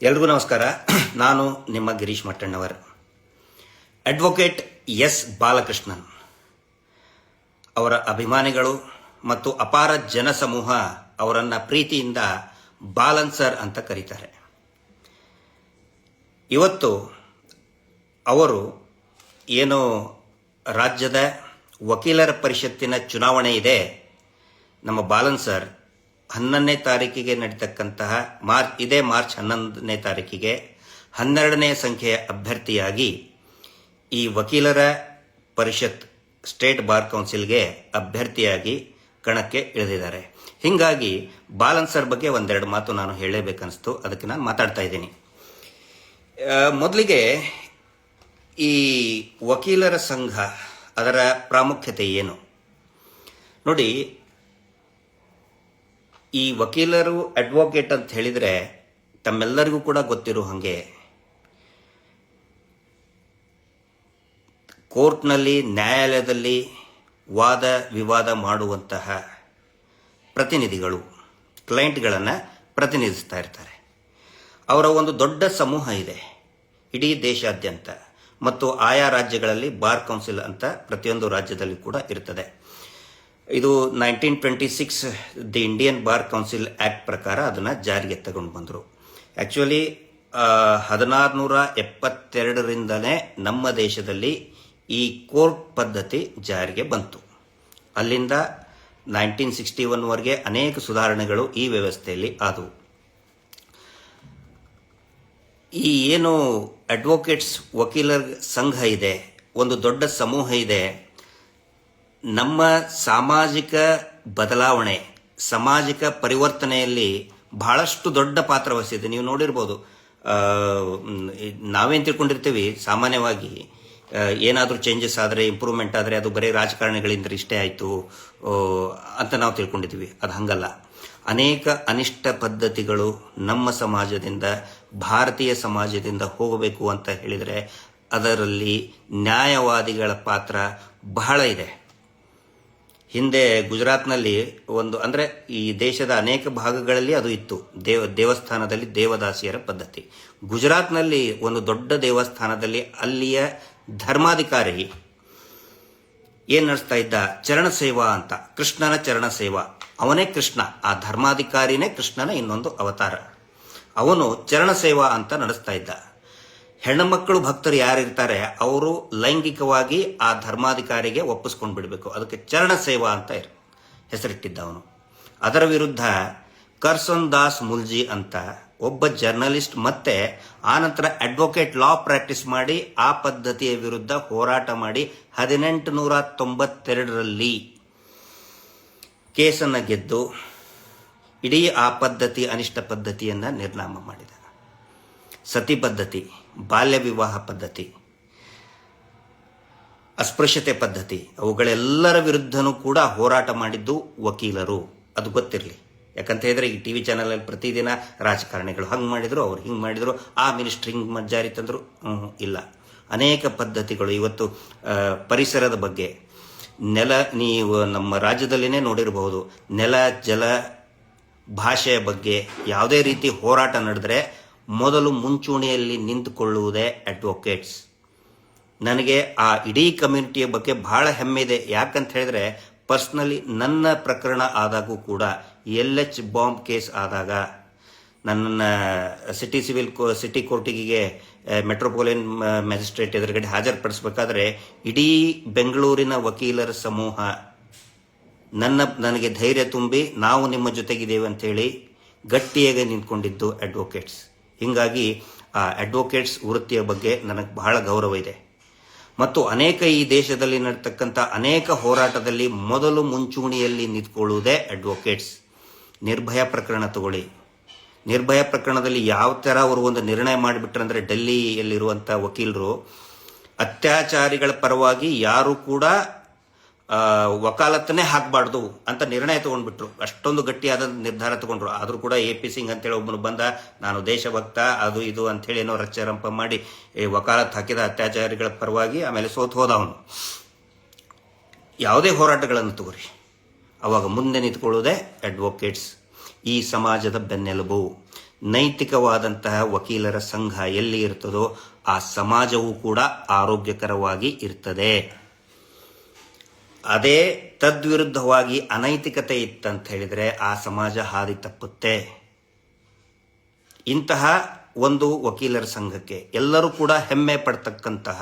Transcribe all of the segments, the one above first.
ಎಲ್ರಿಗೂ ನಮಸ್ಕಾರ. ನಾನು ನಿಮ್ಮ ಗಿರೀಶ್ ಮಟ್ಟಣ್ಣವರ್. ಅಡ್ವೊಕೇಟ್ ಎಸ್ ಬಾಲಕೃಷ್ಣನ್ ಅವರ ಅಭಿಮಾನಿಗಳು ಮತ್ತು ಅಪಾರ ಜನಸಮೂಹ ಅವರನ್ನು ಪ್ರೀತಿಯಿಂದ ಬಾಲನ್ ಸರ್ ಅಂತ ಕರೀತಾರೆ. ಇವತ್ತು ಅವರು ಏನು ರಾಜ್ಯದ ವಕೀಲರ ಪರಿಷತ್ತಿನ ಚುನಾವಣೆ ಇದೆ, ನಮ್ಮ ಬಾಲನ್ ಸರ್ 11ನೇ ತಾರೀಕಿಗೆ ನಡೀತಕ್ಕಂತಹ ಮಾರ್ಚ್ 11ನೇ ತಾರೀಕಿಗೆ 12ನೇ ಸಂಖ್ಯೆಯ ಅಭ್ಯರ್ಥಿಯಾಗಿ ಈ ವಕೀಲರ ಪರಿಷತ್ ಸ್ಟೇಟ್ ಬಾರ್ ಕೌನ್ಸಿಲ್ಗೆ ಅಭ್ಯರ್ಥಿಯಾಗಿ ಕಣಕ್ಕೆ ಇಳಿದಿದ್ದಾರೆ. ಹೀಗಾಗಿ ಬಾಲನ್ ಸರ್ ಬಗ್ಗೆ ಒಂದೆರಡು ಮಾತು ನಾನು ಹೇಳಬೇಕನ್ನಿಸ್ತು, ಅದಕ್ಕೆ ನಾನು ಮಾತಾಡ್ತಾ ಇದ್ದೀನಿ. ಮೊದಲಿಗೆ ಈ ವಕೀಲರ ಸಂಘ ಅದರ ಪ್ರಾಮುಖ್ಯತೆ ಏನು ನೋಡಿ. ಈ ವಕೀಲರು ಅಡ್ವೊಕೇಟ್ ಅಂತ ಹೇಳಿದರೆ ತಮ್ಮೆಲ್ಲರಿಗೂ ಕೂಡ ಗೊತ್ತಿರೋ ಹಾಗೆ ಕೋರ್ಟ್ನಲ್ಲಿ, ನ್ಯಾಯಾಲಯದಲ್ಲಿ ವಾದ ವಿವಾದ ಮಾಡುವಂತಹ ಪ್ರತಿನಿಧಿಗಳು, ಕ್ಲೈಂಟ್ಗಳನ್ನು ಪ್ರತಿನಿಧಿಸ್ತಾ ಇರ್ತಾರೆ. ಅವರ ಒಂದು ದೊಡ್ಡ ಸಮೂಹ ಇದೆ ಇಡೀ ದೇಶಾದ್ಯಂತ, ಮತ್ತು ಆಯಾ ರಾಜ್ಯಗಳಲ್ಲಿ ಬಾರ್ ಕೌನ್ಸಿಲ್ ಅಂತ ಪ್ರತಿಯೊಂದು ರಾಜ್ಯದಲ್ಲಿ ಕೂಡ ಇರ್ತದೆ. ಇದು 1926 the Indian bar council act ಪ್ರಕಾರ ಅದನ್ನು ಜಾರಿಗೆ ತಗೊಂಡು ಬಂದರು. ಆ್ಯಕ್ಚುಲಿ 1672ರಿಂದಲೇ ನಮ್ಮ ದೇಶದಲ್ಲಿ ಈ ಕೋರ್ಟ್ ಪದ್ಧತಿ ಜಾರಿಗೆ ಬಂತು. ಅಲ್ಲಿಂದ 1961ವರೆಗೆ ಅನೇಕ ಸುಧಾರಣೆಗಳು ಈ ವ್ಯವಸ್ಥೆಯಲ್ಲಿ ಆದವು. ಈ ಏನು ಅಡ್ವೊಕೇಟ್ಸ್ ವಕೀಲರ ಸಂಘ ಇದೆ, ಒಂದು ದೊಡ್ಡ ಸಮೂಹ ಇದೆ, ನಮ್ಮ ಸಾಮಾಜಿಕ ಬದಲಾವಣೆ, ಸಾಮಾಜಿಕ ಪರಿವರ್ತನೆಯಲ್ಲಿ ಬಹಳಷ್ಟು ದೊಡ್ಡ ಪಾತ್ರ ವಹಿಸಿದೆ. ನೀವು ನೋಡಿರ್ಬೋದು, ನಾವೇನು ತಿಳ್ಕೊಂಡಿರ್ತೀವಿ ಸಾಮಾನ್ಯವಾಗಿ, ಏನಾದರೂ ಚೇಂಜಸ್ ಆದರೆ, ಇಂಪ್ರೂವ್ಮೆಂಟ್ ಆದರೆ ಅದು ಬರೀ ರಾಜಕಾರಣಿಗಳಿಂದ ಇಷ್ಟೇ ಆಯಿತು ಅಂತ ನಾವು ತಿಳ್ಕೊಂಡಿದ್ದೀವಿ. ಅದು ಹಂಗಲ್ಲ. ಅನೇಕ ಅನಿಷ್ಟ ಪದ್ಧತಿಗಳು ನಮ್ಮ ಸಮಾಜದಿಂದ, ಭಾರತೀಯ ಸಮಾಜದಿಂದ ಹೋಗಬೇಕು ಅಂತ ಹೇಳಿದರೆ ಅದರಲ್ಲಿ ನ್ಯಾಯವಾದಿಗಳ ಪಾತ್ರ ಬಹಳ ಇದೆ. ಹಿಂದೆ ಗುಜರಾತ್ನಲ್ಲಿ ಅಂದರೆ ಈ ದೇಶದ ಅನೇಕ ಭಾಗಗಳಲ್ಲಿ ಅದು ಇತ್ತು, ದೇವಸ್ಥಾನದಲ್ಲಿ ದೇವದಾಸಿಯರ ಪದ್ಧತಿ. ಗುಜರಾತ್ನಲ್ಲಿ ಒಂದು ದೊಡ್ಡ ದೇವಸ್ಥಾನದಲ್ಲಿ ಅಲ್ಲಿಯ ಧರ್ಮಾಧಿಕಾರಿ ಏನು ನಡೆಸ್ತಾ ಇದ್ದ, ಚರಣ ಸೇವಾ ಅಂತ, ಕೃಷ್ಣನ ಚರಣ ಸೇವಾ. ಅವನೇ ಕೃಷ್ಣ, ಆ ಧರ್ಮಾಧಿಕಾರಿನೇ ಕೃಷ್ಣನ ಇನ್ನೊಂದು ಅವತಾರ. ಅವನು ಚರಣ ಸೇವಾ ಅಂತ ನಡೆಸ್ತಾ ಇದ್ದ. ಹೆಣ್ಣುಮಕ್ಕಳು ಭಕ್ತರು ಯಾರಿರ್ತಾರೆ ಅವರು ಲೈಂಗಿಕವಾಗಿ ಆ ಧರ್ಮಾಧಿಕಾರಿಗೆ ಒಪ್ಪಿಸ್ಕೊಂಡು ಬಿಡಬೇಕು, ಅದಕ್ಕೆ ಚರಣ ಸೇವಾ ಅಂತ ಹೆಸರಿಟ್ಟಿದ್ದ ಅವನು. ಅದರ ವಿರುದ್ಧ ಕರ್ಸನ್ ದಾಸ್ ಮುಲ್ಜಿ ಅಂತ ಒಬ್ಬ ಜರ್ನಲಿಸ್ಟ್ ಮತ್ತೆ ಆನಂತರ ಅಡ್ವೊಕೇಟ್ ಲಾ ಪ್ರಾಕ್ಟೀಸ್ ಮಾಡಿ ಆ ಪದ್ಧತಿಯ ವಿರುದ್ಧ ಹೋರಾಟ ಮಾಡಿ 1892ರಲ್ಲಿ ಕೇಸನ್ನು ಗೆದ್ದು ಇಡೀ ಆ ಪದ್ಧತಿ, ಅನಿಷ್ಟ ಪದ್ಧತಿಯನ್ನು ನಿರ್ನಾಮ ಮಾಡಿದ. ಸತಿ ಪದ್ಧತಿ, ಬಾಲ್ಯ ವಿವಾಹ ಪದ್ಧತಿ, ಅಸ್ಪೃಶ್ಯತೆ ಪದ್ಧತಿ, ಅವುಗಳೆಲ್ಲರ ವಿರುದ್ಧನೂ ಕೂಡ ಹೋರಾಟ ಮಾಡಿದ್ದು ವಕೀಲರು. ಅದು ಗೊತ್ತಿರಲಿ. ಯಾಕಂತ ಹೇಳಿದ್ರೆ ಈ ಟಿವಿ ಚಾನಲಲ್ಲಿ ಪ್ರತಿದಿನ ರಾಜಕಾರಣಿಗಳು ಹಂಗೆ ಮಾಡಿದ್ರು, ಅವ್ರು ಹಿಂಗೆ ಮಾಡಿದ್ರು, ಆ ಮಿನಿಸ್ಟ್ರಿ ಹಿಂಗೆ ಜಾರಿ ತಂದರು. ಇಲ್ಲ, ಅನೇಕ ಪದ್ಧತಿಗಳು. ಇವತ್ತು ಪರಿಸರದ ಬಗ್ಗೆ, ನೀವು ನಮ್ಮ ರಾಜ್ಯದಲ್ಲಿನೇ ನೋಡಿರಬಹುದು, ನೆಲ, ಜಲ, ಭಾಷೆಯ ಬಗ್ಗೆ ಯಾವುದೇ ರೀತಿ ಹೋರಾಟ ನಡೆದರೆ ಮೊದಲು ಮುಂಚೂಣಿಯಲ್ಲಿ ನಿಂತುಕೊಳ್ಳುವುದೇ ಅಡ್ವೊಕೇಟ್ಸ್. ನನಗೆ ಆ ಇಡೀ ಕಮ್ಯುನಿಟಿಯ ಬಗ್ಗೆ ಬಹಳ ಹೆಮ್ಮೆ ಇದೆ. ಯಾಕಂತ ಹೇಳಿದ್ರೆ ಪರ್ಸ್ನಲಿ ನನ್ನ ಪ್ರಕರಣ ಆದಾಗೂ ಕೂಡ, LH ಬಾಂಬ್ ಕೇಸ್ ಆದಾಗ ನನ್ನನ್ನು ಸಿಟಿ ಕೋರ್ಟಿಗೆ ಮೆಟ್ರೋಪಾಲಿಟನ್ ಮ್ಯಾಜಿಸ್ಟ್ರೇಟ್ ಎದುರುಗಡೆ ಹಾಜರುಪಡಿಸಬೇಕಾದ್ರೆ ಇಡೀ ಬೆಂಗಳೂರಿನ ವಕೀಲರ ಸಮೂಹ ನನಗೆ ಧೈರ್ಯ ತುಂಬಿ ನಾವು ನಿಮ್ಮ ಜೊತೆಗಿದ್ದೇವೆ ಅಂತೇಳಿ ಗಟ್ಟಿಯಾಗಿ ನಿಂತ್ಕೊಂಡಿದ್ದು ಅಡ್ವೊಕೇಟ್ಸ್. ಹೀಗಾಗಿ ಆ ಅಡ್ವೊಕೇಟ್ಸ್ ವೃತ್ತಿಯ ಬಗ್ಗೆ ನನಗೆ ಬಹಳ ಗೌರವ ಇದೆ. ಮತ್ತು ಅನೇಕ ಈ ದೇಶದಲ್ಲಿ ನಡೀತಕ್ಕಂಥ ಅನೇಕ ಹೋರಾಟದಲ್ಲಿ ಮೊದಲು ಮುಂಚೂಣಿಯಲ್ಲಿ ನಿಂತ್ಕೊಳ್ಳುವುದೇ ಅಡ್ವೊಕೇಟ್ಸ್. ನಿರ್ಭಯ ಪ್ರಕರಣ ತಗೊಳ್ಳಿ. ನಿರ್ಭಯ ಪ್ರಕರಣದಲ್ಲಿ ಯಾವ ಥರ ಅವರು ಒಂದು ನಿರ್ಣಯ ಮಾಡಿಬಿಟ್ರಂದ್ರೆ, ಡೆಲ್ಲಿಯಲ್ಲಿರುವಂಥ ವಕೀಲರು ಅತ್ಯಾಚಾರಿಗಳ ಪರವಾಗಿ ಯಾರು ಕೂಡ ವಕಾಲತ್ತನ್ನೇ ಹಾಕಬಾರ್ದು ಅಂತ ನಿರ್ಣಯ ತಗೊಂಡ್ಬಿಟ್ರು. ಅಷ್ಟೊಂದು ಗಟ್ಟಿಯಾದ ನಿರ್ಧಾರ ತಗೊಂಡ್ರು. ಆದರೂ ಕೂಡ AP ಸಿಂಗ್ ಅಂತೇಳಿ ಒಬ್ಬನು ಬಂದ, ನಾನು ದೇಶಭಕ್ತ ಅದು ಇದು ಅಂಥೇಳಿ ಏನೋ ರಚ್ಚರಂಪ ಮಾಡಿ ವಕಾಲತ್ ಹಾಕಿದ ಅತ್ಯಾಚಾರಿಗಳ ಪರವಾಗಿ. ಆಮೇಲೆ ಸೋತು ಹೋದ ಅವನು. ಯಾವುದೇ ಹೋರಾಟಗಳನ್ನು ತಗೋರಿ, ಅವಾಗ ಮುಂದೆ ನಿಂತ್ಕೊಳ್ಳೋದೇ ಅಡ್ವೊಕೇಟ್ಸ್. ಈ ಸಮಾಜದ ಬೆನ್ನೆಲುಬು. ನೈತಿಕವಾದಂತಹ ವಕೀಲರ ಸಂಘ ಎಲ್ಲಿ ಇರ್ತದೋ ಆ ಸಮಾಜವೂ ಕೂಡ ಆರೋಗ್ಯಕರವಾಗಿ ಇರ್ತದೆ. ಅದೇ ತದ್ವಿರುದ್ಧವಾಗಿ ಅನೈತಿಕತೆ ಇತ್ತಂತ ಹೇಳಿದರೆ ಆ ಸಮಾಜ ಹಾದಿ ತಪ್ಪುತ್ತೆ. ಇಂತಹ ಒಂದು ವಕೀಲರ ಸಂಘಕ್ಕೆ ಎಲ್ಲರೂ ಕೂಡ ಹೆಮ್ಮೆ ಪಡ್ತಕ್ಕಂತಹ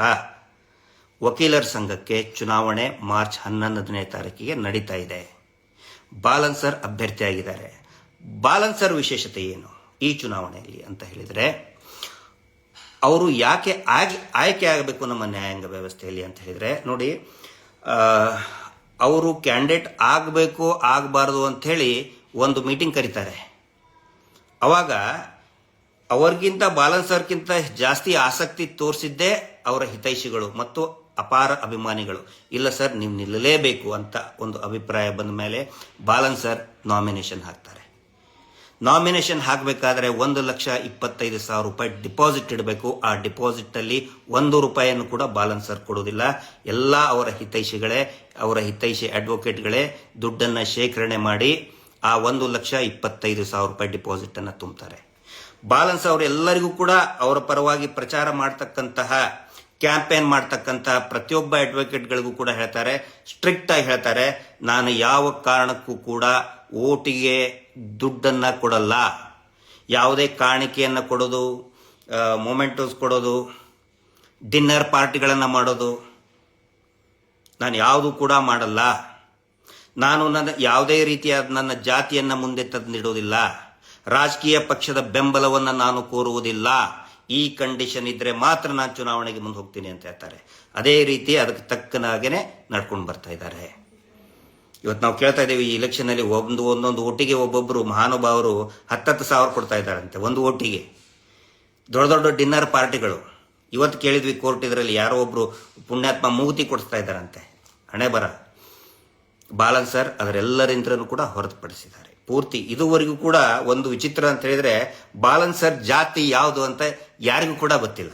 ವಕೀಲರ ಸಂಘಕ್ಕೆ ಚುನಾವಣೆ ಮಾರ್ಚ್ 11ನೇ ತಾರೀಕಿಗೆ ನಡೀತಾ ಇದೆ. ಬಾಲನ್ ಸರ್ ಅಭ್ಯರ್ಥಿಯಾಗಿದ್ದಾರೆ. ಬಾಲನ್ ಸರ್ ವಿಶೇಷತೆ ಏನು ಈ ಚುನಾವಣೆಯಲ್ಲಿ ಅಂತ ಹೇಳಿದರೆ, ಅವರು ಯಾಕೆ ಆಯ್ಕೆ ಆಗಬೇಕು ನಮ್ಮ ನ್ಯಾಯಾಂಗ ವ್ಯವಸ್ಥೆಯಲ್ಲಿ ಅಂತ ಹೇಳಿದರೆ, ನೋಡಿ, ಅವರು ಕ್ಯಾಂಡಿಡೇಟ್ ಆಗಬೇಕು ಆಗಬಾರ್ದು ಅಂಥೇಳಿ ಒಂದು ಮೀಟಿಂಗ್ ಕರೀತಾರೆ. ಅವಾಗ ಅವ್ರಿಗಿಂತ ಬಾಲನ್ ಸರ್ಗಿಂತ ಜಾಸ್ತಿ ಆಸಕ್ತಿ ತೋರಿಸಿದ್ದೇ ಅವರ ಹಿತೈಷಿಗಳು ಮತ್ತು ಅಪಾರ ಅಭಿಮಾನಿಗಳು. ಇಲ್ಲ ಸರ್, ನೀವು ನಿಲ್ಲಲೇಬೇಕು ಅಂತ ಒಂದು ಅಭಿಪ್ರಾಯ ಬಂದ ಮೇಲೆ ಬಾಲನ್ ಸರ್ ನಾಮಿನೇಷನ್ ಹಾಕ್ತಾರೆ. ನಾಮಿನೇಷನ್ ಹಾಕಬೇಕಾದ್ರೆ 1,25,000 ರೂಪಾಯಿ ಡಿಪಾಸಿಟ್ ಇಡಬೇಕು. ಆ ಡಿಪಾಸಿಟ್ ಅಲ್ಲಿ ₹1 ಕೂಡ ಬಾಲನ್ ಸರ್ ಕೊಡೋದಿಲ್ಲ. ಎಲ್ಲ ಅವರ ಹಿತೈಷಿಗಳೇ, ಅವರ ಹಿತೈಷಿ ಅಡ್ವೊಕೇಟ್ಗಳೇ ದುಡ್ಡನ್ನು ಶೇಖರಣೆ ಮಾಡಿ ಆ 1,25,000 ರೂಪಾಯಿ ಡಿಪಾಸಿಟ್ ಅನ್ನು ತುಂಬುತ್ತಾರೆ. ಬಾಲನ್ ಸರ್ ಅವರೆಲ್ಲರಿಗೂ ಕೂಡ ಅವರ ಪರವಾಗಿ ಪ್ರಚಾರ ಮಾಡ್ತಕ್ಕಂತಹ, ಕ್ಯಾಂಪೇನ್ ಮಾಡ್ತಕ್ಕಂತಹ ಪ್ರತಿಯೊಬ್ಬ ಅಡ್ವೊಕೇಟ್ಗಳಿಗೂ ಕೂಡ ಹೇಳ್ತಾರೆ, ಸ್ಟ್ರಿಕ್ಟ್ ಆಗಿ ಹೇಳ್ತಾರೆ, ನಾನು ಯಾವ ಕಾರಣಕ್ಕೂ ಕೂಡ ಓಟಿಗೆ ದುಡ್ಡನ್ನು ಕೊಡಲ್ಲ. ಯಾವುದೇ ಕಾಣಿಕೆಯನ್ನು ಕೊಡೋದು, ಮೊಮೆಂಟೋಸ್ ಕೊಡೋದು, ಡಿನ್ನರ್ ಪಾರ್ಟಿಗಳನ್ನು ಮಾಡೋದು ನಾನು ಯಾವುದೂ ಕೂಡ ಮಾಡಲ್ಲ. ನಾನು ಯಾವುದೇ ರೀತಿಯಾದ ನನ್ನ ಜಾತಿಯನ್ನು ಮುಂದೆ ತಂದಿಡುವುದಿಲ್ಲ. ರಾಜಕೀಯ ಪಕ್ಷದ ಬೆಂಬಲವನ್ನು ನಾನು ಕೋರುವುದಿಲ್ಲ. ಈ ಕಂಡೀಷನ್ ಇದ್ರೆ ಮಾತ್ರ ನಾನು ಚುನಾವಣೆಗೆ ಮುಂದೆ ಹೋಗ್ತೀನಿ ಅಂತ ಹೇಳ್ತಾರೆ. ಅದೇ ರೀತಿ ಅದಕ್ಕೆ ತಕ್ಕನಾಗೇನೆ ನಡ್ಕೊಂಡು ಬರ್ತಾ ಇದ್ದಾರೆ. ಇವತ್ತು ನಾವು ಕೇಳ್ತಾ ಇದ್ದೀವಿ, ಈ ಇಲೆಕ್ಷನ್ ಅಲ್ಲಿ ಒಂದೊಂದು ಓಟಿಗೆ ಒಬ್ಬೊಬ್ಬರು ಮಹಾನುಭಾವರು 10,000 ಕೊಡ್ತಾ ಇದ್ದಾರಂತೆ ಒಂದು ಓಟಿಗೆ. ದೊಡ್ಡ ದೊಡ್ಡ ಡಿನ್ನರ್ ಪಾರ್ಟಿಗಳು. ಇವತ್ತು ಕೇಳಿದ್ವಿ ಕೋರ್ಟ್ ಇದರಲ್ಲಿ ಯಾರೋ ಒಬ್ರು ಪುಣ್ಯಾತ್ಮ ಮೂಗುತಿ ಕೊಡಿಸ್ತಾ ಇದ್ದಾರಂತೆ. ಹಣೆ ಬರ. ಬಾಲನ್ ಸರ್ ಅದರೆಲ್ಲರಿಂದಲೂ ಕೂಡ ಹೊರತುಪಡಿಸಿದ್ದಾರೆ ಪೂರ್ತಿ. ಇದುವರೆಗೂ ಕೂಡ ಒಂದು ವಿಚಿತ್ರ ಅಂತ ಹೇಳಿದ್ರೆ, ಬಾಲನ್ ಸರ್ ಜಾತಿ ಯಾವುದು ಅಂತ ಯಾರಿಗೂ ಕೂಡ ಗೊತ್ತಿಲ್ಲ.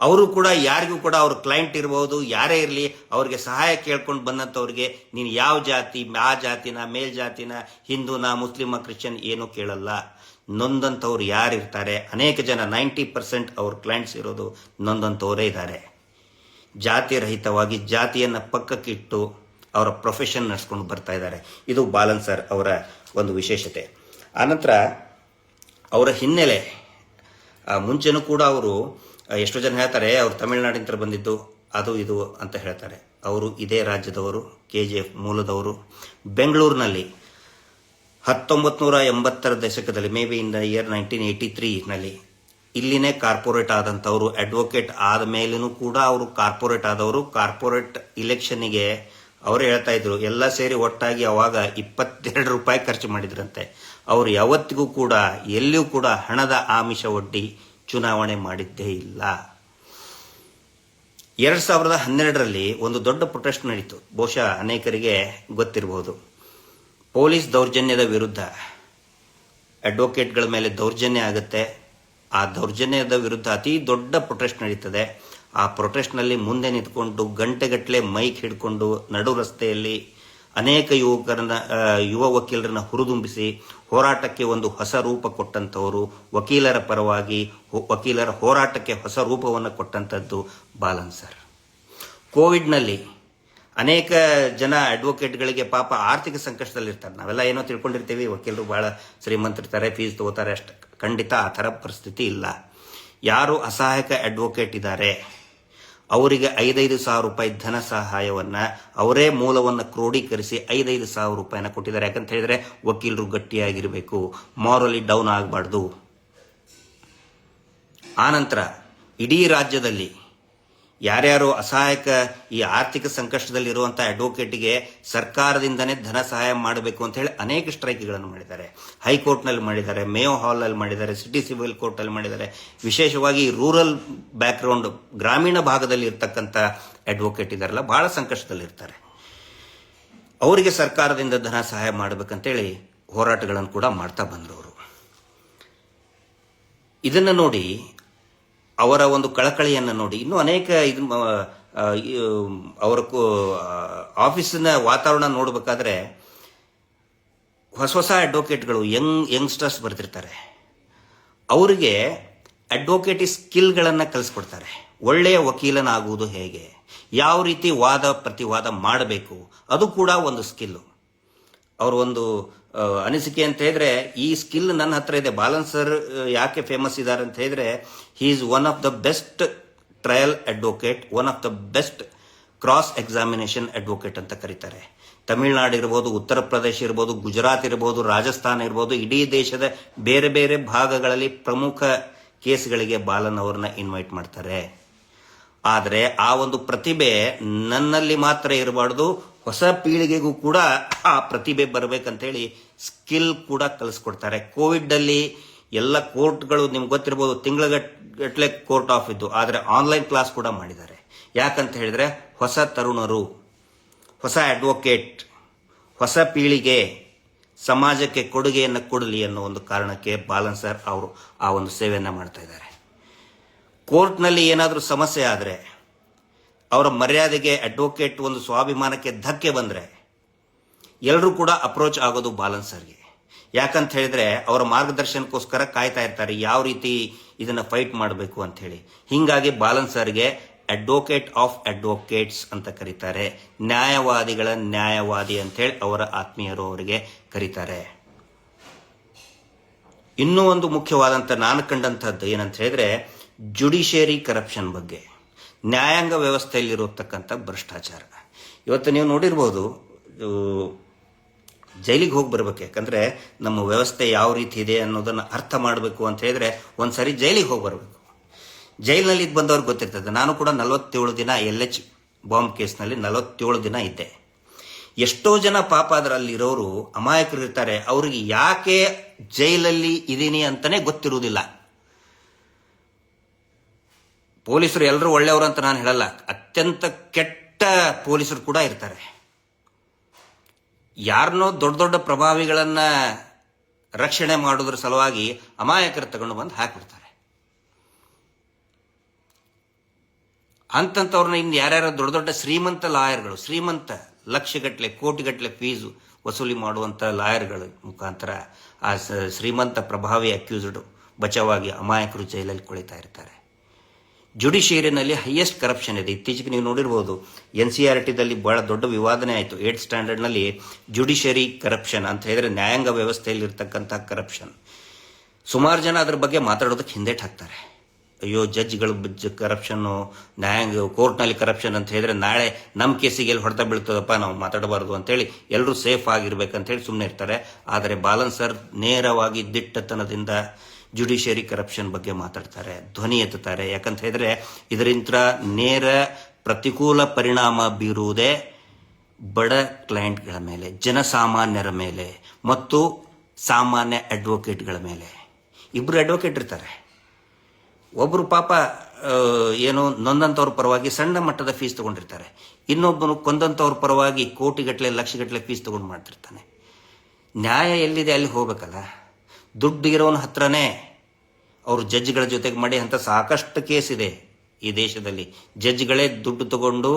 ಅವರು ಕೂಡ ಯಾರಿಗೂ ಕೂಡ ಅವ್ರ ಕ್ಲೈಂಟ್ ಇರಬಹುದು, ಯಾರೇ ಇರಲಿ, ಅವ್ರಿಗೆ ಸಹಾಯ ಕೇಳ್ಕೊಂಡು ಬಂದಂಥವ್ರಿಗೆ ನೀನು ಯಾವ ಜಾತಿ, ಆ ಜಾತಿನ, ಮೇಲ್ಜಾತಿನ, ಹಿಂದೂನ, ಮುಸ್ಲಿಮ, ಕ್ರಿಶ್ಚಿಯನ್ ಏನೂ ಕೇಳಲ್ಲ. ನೊಂದಂಥವ್ರು ಯಾರಿರ್ತಾರೆ, ಅನೇಕ ಜನ 90% ಅವ್ರ ಕ್ಲೈಂಟ್ಸ್ ಇರೋದು ನೊಂದಂಥವರೇ ಇದ್ದಾರೆ. ಜಾತಿ ರಹಿತವಾಗಿ ಜಾತಿಯನ್ನು ಪಕ್ಕಕ್ಕಿಟ್ಟು ಅವರ ಪ್ರೊಫೆಷನ್ ನಡೆಸ್ಕೊಂಡು ಬರ್ತಾ ಇದ್ದಾರೆ. ಇದು ಬಾಲನ್ ಸರ್ ಅವರ ಒಂದು ವಿಶೇಷತೆ. ಆನಂತರ ಅವರ ಹಿನ್ನೆಲೆ, ಮುಂಚೆನೂ ಕೂಡ ಅವರು ಎಷ್ಟೋ ಜನ ಹೇಳ್ತಾರೆ ಅವರು ತಮಿಳುನಾಡಿಂದ ಬಂದಿದ್ದು ಅದು ಇದು ಅಂತ ಹೇಳ್ತಾರೆ. ಅವರು ಇದೇ ರಾಜ್ಯದವರು, KGF ಮೂಲದವರು. ಬೆಂಗಳೂರಿನಲ್ಲಿ 1980ರ ದಶಕದಲ್ಲಿ, maybe in the year 1983ನಲ್ಲಿ ಇಲ್ಲಿನೇ ಕಾರ್ಪೊರೇಟ್ ಆದಂಥವರು. ಅಡ್ವೊಕೇಟ್ ಆದ ಮೇಲೂ ಕೂಡ ಅವರು ಕಾರ್ಪೊರೇಟ್ ಆದವರು. ಕಾರ್ಪೊರೇಟ್ ಇಲೆಕ್ಷನ್ನಿಗೆ ಅವರು ಹೇಳ್ತಾ ಇದ್ರು, ಎಲ್ಲ ಸೇರಿ ಒಟ್ಟಾಗಿ ಅವಾಗ ₹22 ಖರ್ಚು ಮಾಡಿದ್ರಂತೆ. ಅವರು ಯಾವತ್ತಿಗೂ ಕೂಡ ಎಲ್ಲಿಯೂ ಕೂಡ ಹಣದ ಆಮಿಷ ಒಡ್ಡಿ ಚುನಾವಣೆ ಮಾಡಿದ್ದೇ ಇಲ್ಲ. 2012ರಲ್ಲಿ ಒಂದು ದೊಡ್ಡ ಪ್ರೊಟೆಸ್ಟ್ ನಡೀತು. ಬಹುಶಃ ಅನೇಕರಿಗೆ ಗೊತ್ತಿರಬಹುದು. ಪೊಲೀಸ್ ದೌರ್ಜನ್ಯದ ವಿರುದ್ಧ ಅಡ್ವೊಕೇಟ್ಗಳ ಮೇಲೆ ದೌರ್ಜನ್ಯ ಆಗುತ್ತೆ. ಆ ದೌರ್ಜನ್ಯದ ವಿರುದ್ಧ ಅತಿ ದೊಡ್ಡ ಪ್ರೊಟೆಸ್ಟ್ ನಡೀತದೆ. ಆ ಪ್ರೊಟೆಸ್ಟ್ನಲ್ಲಿ ಮುಂದೆ ನಿಂತ್ಕೊಂಡು ಗಂಟೆಗಟ್ಟಲೆ ಮೈಕ್ ಹಿಡ್ಕೊಂಡು ನಡು ರಸ್ತೆಯಲ್ಲಿ ಅನೇಕ ಯುವ ವಕೀಲರನ್ನ ಹುರಿದುಂಬಿಸಿ ಹೋರಾಟಕ್ಕೆ ಒಂದು ಹೊಸ ರೂಪ ಕೊಟ್ಟಂಥವರು, ವಕೀಲರ ಪರವಾಗಿ ವಕೀಲರ ಹೋರಾಟಕ್ಕೆ ಹೊಸ ರೂಪವನ್ನು ಕೊಟ್ಟಂಥದ್ದು ಬಾಲನ್ ಸರ್. ಕೋವಿಡ್ನಲ್ಲಿ ಅನೇಕ ಜನ ಅಡ್ವೊಕೇಟ್ಗಳಿಗೆ ಪಾಪ ಆರ್ಥಿಕ ಸಂಕಷ್ಟದಲ್ಲಿರ್ತಾರೆ. ನಾವೆಲ್ಲ ಏನೋ ತಿಳ್ಕೊಂಡಿರ್ತೀವಿ, ವಕೀಲರು ಬಹಳ ಶ್ರೀಮಂತರಿರ್ತಾರೆ, ಫೀಸ್ ತಗೋತಾರೆ ಅಷ್ಟೆ. ಖಂಡಿತ ಆ ಥರ ಪರಿಸ್ಥಿತಿ ಇಲ್ಲ. ಯಾರು ಅಸಹಾಯಕ ಅಡ್ವೊಕೇಟ್ ಇದ್ದಾರೆ ಅವರಿಗೆ 5,500 ರೂಪಾಯಿ ಧನ ಸಹಾಯವನ್ನು ಅವರೇ ಮೂಲವನ್ನು ಕ್ರೋಢೀಕರಿಸಿ 5,500 ರೂಪಾಯಿನ ಕೊಟ್ಟಿದ್ದಾರೆ. ಯಾಕಂತ ಹೇಳಿದ್ರೆ ವಕೀಲರು ಗಟ್ಟಿಯಾಗಿರಬೇಕು, ಮಾರಲಿ ಡೌನ್ ಆಗಬಾರ್ದು. ಆನಂತರ ಇಡೀ ರಾಜ್ಯದಲ್ಲಿ ಯಾರ್ಯಾರು ಅಸಹಾಯಕ ಈ ಆರ್ಥಿಕ ಸಂಕಷ್ಟದಲ್ಲಿರುವಂಥ ಅಡ್ವೊಕೇಟ್ಗೆ ಸರ್ಕಾರದಿಂದನೇ ಧನ ಸಹಾಯ ಮಾಡಬೇಕು ಅಂತ ಹೇಳಿ ಅನೇಕ ಸ್ಟ್ರೈಕ್ಗಳನ್ನು ಮಾಡಿದ್ದಾರೆ. ಹೈಕೋರ್ಟ್ನಲ್ಲಿ ಮಾಡಿದ್ದಾರೆ, ಮೇಯೋ ಹಾಲಲ್ಲಿ ಮಾಡಿದ್ದಾರೆ, ಸಿಟಿ ಸಿವಿಲ್ ಕೋರ್ಟಲ್ಲಿ ಮಾಡಿದ್ದಾರೆ. ವಿಶೇಷವಾಗಿ ರೂರಲ್ ಬ್ಯಾಕ್ಗ್ರೌಂಡ್, ಗ್ರಾಮೀಣ ಭಾಗದಲ್ಲಿ ಇರ್ತಕ್ಕಂಥ ಅಡ್ವೊಕೇಟ್ ಇದ್ದಾರಲ್ಲ, ಬಹಳ ಸಂಕಷ್ಟದಲ್ಲಿರ್ತಾರೆ. ಅವರಿಗೆ ಸರ್ಕಾರದಿಂದ ಧನ ಸಹಾಯ ಮಾಡಬೇಕಂತೇಳಿ ಹೋರಾಟಗಳನ್ನು ಕೂಡ ಮಾಡ್ತಾ ಬಂದರು ಅವರು. ಇದನ್ನು ನೋಡಿ, ಅವರ ಒಂದು ಕಳಕಳಿಯನ್ನು ನೋಡಿ ಇನ್ನೂ ಅನೇಕ ಅವರ ಆಫೀಸಿನ ವಾತಾವರಣ ನೋಡಬೇಕಾದ್ರೆ ಹೊಸ ಹೊಸ ಅಡ್ವೊಕೇಟ್ಗಳು ಯಂಗ್ಸ್ಟರ್ಸ್ ಬರ್ತಿರ್ತಾರೆ. ಅವರಿಗೆ ಅಡ್ವೊಕೇಟಿ ಸ್ಕಿಲ್ಗಳನ್ನು ಕಲಿಸ್ಕೊಡ್ತಾರೆ. ಒಳ್ಳೆಯ ವಕೀಲನಾಗುವುದು ಹೇಗೆ, ಯಾವ ರೀತಿ ವಾದ ಪ್ರತಿವಾದ ಮಾಡಬೇಕು, ಅದು ಕೂಡ ಒಂದು ಸ್ಕಿಲ್ಲು. ಅವ್ರ ಒಂದು ಅನಿಸಿಕೆ ಅಂತ ಹೇಳಿದ್ರೆ, ಈ ಸ್ಕಿಲ್ ನನ್ನ ಹತ್ರ ಇದೆ. ಬಾಲನ್ ಸರ್ ಯಾಕೆ ಫೇಮಸ್ ಇದ್ದಾರೆ ಅಂತ ಹೇಳಿದ್ರೆ, he is one of the best trial advocate, one of the best cross examination advocate ಅಂತ ಕರೀತಾರೆ. ತಮಿಳುನಾಡು ಇರ್ಬೋದು, ಉತ್ತರ ಪ್ರದೇಶ ಇರ್ಬೋದು, ಗುಜರಾತ್ ಇರ್ಬೋದು, ರಾಜಸ್ಥಾನ ಇರ್ಬೋದು, ಇಡೀ ದೇಶದ ಬೇರೆ ಬೇರೆ ಭಾಗಗಳಲ್ಲಿ ಪ್ರಮುಖ ಕೇಸ್ಗಳಿಗೆ ಬಾಲನ್ ಅವ್ರನ್ನ ಇನ್ವೈಟ್ ಮಾಡ್ತಾರೆ. ಆದರೆ ಆ ಒಂದು ಪ್ರತಿಭೆ ನನ್ನಲ್ಲಿ ಮಾತ್ರ ಇರಬಾರ್ದು, ಹೊಸ ಪೀಳಿಗೆಗೂ ಕೂಡ ಆ ಪ್ರತಿಭೆ ಬರಬೇಕಂತೇಳಿ ಸ್ಕಿಲ್ ಕೂಡ ಕಲಿಸ್ಕೊಡ್ತಾರೆ. ಕೋವಿಡ್ ಅಲ್ಲಿ ಎಲ್ಲ ಕೋರ್ಟ್ಗಳು ನಿಮ್ಗೆ ಗೊತ್ತಿರ್ಬೋದು, ತಿಂಗಳಗಟ್ಟಲೆ ಕೋರ್ಟ್ ಆಫ್ ಇದ್ದು, ಆದರೆ ಆನ್ಲೈನ್ ಕ್ಲಾಸ್ ಕೂಡ ಮಾಡಿದ್ದಾರೆ. ಯಾಕಂತ ಹೇಳಿದ್ರೆ ಹೊಸ ತರುಣರು, ಹೊಸ ಅಡ್ವೊಕೇಟ್, ಹೊಸ ಪೀಳಿಗೆ ಸಮಾಜಕ್ಕೆ ಕೊಡುಗೆಯನ್ನು ಕೊಡಲಿ ಅನ್ನೋ ಒಂದು ಕಾರಣಕ್ಕೆ ಬಾಲನ್ ಸರ್ ಅವರು ಆ ಒಂದು ಸೇವೆಯನ್ನು ಮಾಡ್ತಾ ಇದ್ದಾರೆ. ಕೋರ್ಟ್ನಲ್ಲಿ ಏನಾದರೂ ಸಮಸ್ಯೆ ಆದರೆ, ಅವರ ಮರ್ಯಾದೆಗೆ, ಅಡ್ವೊಕೇಟ್ ಒಂದು ಸ್ವಾಭಿಮಾನಕ್ಕೆ ಧಕ್ಕೆ ಬಂದರೆ ಎಲ್ಲರೂ ಕೂಡ ಅಪ್ರೋಚ್ ಆಗೋದು ಬಾಲನ್ ಸರ್ಗೆ. ಯಾಕಂತ ಹೇಳಿದ್ರೆ ಅವರ ಮಾರ್ಗದರ್ಶನಕ್ಕೋಸ್ಕರ ಕಾಯ್ತಾ ಇರ್ತಾರೆ, ಯಾವ ರೀತಿ ಇದನ್ನ ಫೈಟ್ ಮಾಡಬೇಕು ಅಂತ ಹೇಳಿ. ಹಿಂಗಾಗಿ ಬಾಲನ್ ಸರ್ಗೆ ಅಡ್ವೊಕೇಟ್ ಆಫ್ ಅಡ್ವೊಕೇಟ್ಸ್ ಅಂತ ಕರೀತಾರೆ. ನ್ಯಾಯವಾದಿಗಳ ನ್ಯಾಯವಾದಿ ಅಂತ ಹೇಳಿ ಅವರ ಆತ್ಮೀಯರು ಅವರಿಗೆ ಕರೀತಾರೆ. ಇನ್ನೂ ಒಂದು ಮುಖ್ಯವಾದಂಥ ನಾನು ಕಂಡಂಥದ್ದು ಏನಂತ ಹೇಳಿದ್ರೆ, ಜುಡಿಷಿಯರಿ ಕರಪ್ಷನ್ ಬಗ್ಗೆ, ನ್ಯಾಯಾಂಗ ವ್ಯವಸ್ಥೆಯಲ್ಲಿರತಕ್ಕಂಥ ಭ್ರಷ್ಟಾಚಾರ. ಇವತ್ತು ನೀವು ನೋಡಿರ್ಬೋದು, ಜೈಲಿಗೆ ಹೋಗಿ ಬರ್ಬೇಕು. ಯಾಕಂದ್ರೆ ನಮ್ಮ ವ್ಯವಸ್ಥೆ ಯಾವ ರೀತಿ ಇದೆ ಅನ್ನೋದನ್ನ ಅರ್ಥ ಮಾಡಬೇಕು ಅಂತ ಹೇಳಿದ್ರೆ ಒಂದ್ಸರಿ ಜೈಲಿಗೆ ಹೋಗಿ ಬರಬೇಕು. ಜೈಲಿನಲ್ಲಿ ಇದು ಬಂದವ್ರಿಗೆ ಗೊತ್ತಿರ್ತದೆ. ನಾನು ಕೂಡ 47 ದಿನ LH ಬಾಂಬ್ ಕೇಸ್ನಲ್ಲಿ 47 ದಿನ ಇದ್ದೆ. ಎಷ್ಟೋ ಜನ ಪಾಪ ಅದರಲ್ಲಿರೋರು ಅಮಾಯಕರು ಇರ್ತಾರೆ, ಅವ್ರಿಗೆ ಯಾಕೆ ಜೈಲಲ್ಲಿ ಇದೀನಿ ಅಂತಾನೆ ಗೊತ್ತಿರುವುದಿಲ್ಲ. ಪೊಲೀಸರು ಎಲ್ಲರೂ ಒಳ್ಳೆಯವರು ಅಂತ ನಾನು ಹೇಳಲ್ಲ, ಅತ್ಯಂತ ಕೆಟ್ಟ ಪೊಲೀಸರು ಕೂಡ ಇರ್ತಾರೆ. ಯಾರನ್ನೋ ದೊಡ್ಡ ದೊಡ್ಡ ಪ್ರಭಾವಿಗಳನ್ನ ರಕ್ಷಣೆ ಮಾಡೋದ್ರ ಸಲುವಾಗಿ ಅಮಾಯಕರು ತಗೊಂಡು ಬಂದು ಹಾಕಿಬಿಡ್ತಾರೆ. ಅಂತಂತವ್ರನ್ನ ಇನ್ನು ಯಾರ್ಯಾರ ದೊಡ್ಡ ದೊಡ್ಡ ಶ್ರೀಮಂತ ಲಾಯರ್ಗಳು, ಶ್ರೀಮಂತ ಲಕ್ಷಗಟ್ಟಲೆ ಕೋಟಿಗಟ್ಟಲೆ ಫೀಸು ವಸೂಲಿ ಮಾಡುವಂತ ಲಾಯರ್ಗಳ ಮುಖಾಂತರ ಆ ಶ್ರೀಮಂತ ಪ್ರಭಾವಿ ಅಕ್ಯೂಸ್ಡ್ ಬಚಾವಾಗಿ ಅಮಾಯಕರು ಜೈಲಲ್ಲಿ ಕುಳಿತಾ ಇರ್ತಾರೆ. ಜುಡಿಷಿಯರಿನಲ್ಲಿ ಹೈಯೆಸ್ಟ್ ಕರಪ್ಷನ್ ಇದೆ. ಇತ್ತೀಚೆಗೆ ನೀವು ನೋಡಿರ್ಬೋದು, NCERTದಲ್ಲಿ ಬಹಳ ದೊಡ್ಡ ವಿವಾದನೆ ಆಯಿತು. 8th ಸ್ಟ್ಯಾಂಡರ್ಡ್ನಲ್ಲಿ ಜುಡಿಷಿಯರಿ ಕರಪ್ಷನ್ ಅಂತ ಹೇಳಿದ್ರೆ ನ್ಯಾಯಾಂಗ ವ್ಯವಸ್ಥೆಯಲ್ಲಿ ಇರ್ತಕ್ಕಂಥ ಕರಪ್ಷನ್. ಸುಮಾರು ಜನ ಅದ್ರ ಬಗ್ಗೆ ಮಾತಾಡೋದಕ್ಕೆ ಹಿಂದೇಟ್ ಹಾಕ್ತಾರೆ. ಅಯ್ಯೋ, ಜಡ್ಜ್ಗಳು ಕರಪ್ಷನ್ನು, ನ್ಯಾಯಾಂಗ ಕೋರ್ಟ್ನಲ್ಲಿ ಕರಪ್ಷನ್ ಅಂತ ಹೇಳಿದ್ರೆ ನಾಳೆ ನಮ್ಮ ಕೇಸಿಗೆ ಎಲ್ಲಿ ಹೊಡೆತ ಬೀಳ್ತದಪ್ಪ, ನಾವು ಮಾತಾಡಬಾರ್ದು ಅಂತೇಳಿ ಎಲ್ಲರೂ ಸೇಫ್ ಆಗಿರ್ಬೇಕಂತೇಳಿ ಸುಮ್ಮನೆ ಇರ್ತಾರೆ. ಆದರೆ ಬಾಲನ್ ಸರ್ ನೇರವಾಗಿ ದಿಟ್ಟತನದಿಂದ ಜುಡಿಷಿಯರಿ ಕರಪ್ಷನ್ ಬಗ್ಗೆ ಮಾತಾಡ್ತಾರೆ, ಧ್ವನಿ ಎತ್ತುತ್ತಾರೆ. ಯಾಕಂತ ಹೇಳಿದ್ರೆ ಇದರಿಂದ ನೇರ ಪ್ರತಿಕೂಲ ಪರಿಣಾಮ ಬೀರುವುದೇ ಬಡ ಕ್ಲೈಂಟ್ಗಳ ಮೇಲೆ, ಜನಸಾಮಾನ್ಯರ ಮೇಲೆ ಮತ್ತು ಸಾಮಾನ್ಯ ಅಡ್ವೊಕೇಟ್ಗಳ ಮೇಲೆ. ಇಬ್ಬರು ಅಡ್ವೊಕೇಟ್ ಇರ್ತಾರೆ. ಒಬ್ಬರು ಪಾಪ ಏನು ನೊಂದಂಥವ್ರ ಪರವಾಗಿ ಸಣ್ಣ ಮಟ್ಟದ ಫೀಸ್ ತಗೊಂಡಿರ್ತಾರೆ, ಇನ್ನೊಬ್ಬನು ಕೊಂದಂಥವ್ರ ಪರವಾಗಿ ಕೋಟಿಗಟ್ಟಲೆ ಲಕ್ಷಗಟ್ಟಲೆ ಫೀಸ್ ತಗೊಂಡು ಮಾಡ್ತಿರ್ತಾನೆ. ನ್ಯಾಯ ಎಲ್ಲಿದೆ ಅಲ್ಲಿ ಹೋಗ್ಬೇಕಲ್ಲ. ದುಡ್ಡು ಇರೋನ ಹತ್ರನೇ ಅವರು ಜಡ್ಜ್ಗಳ ಜೊತೆಗೆ ಮಾಡಿ ಅಂತ ಸಾಕಷ್ಟು ಕೇಸ್ ಇದೆ ಈ ದೇಶದಲ್ಲಿ. ಜಡ್ಜ್ಗಳೇ ದುಡ್ಡು ತಗೊಂಡು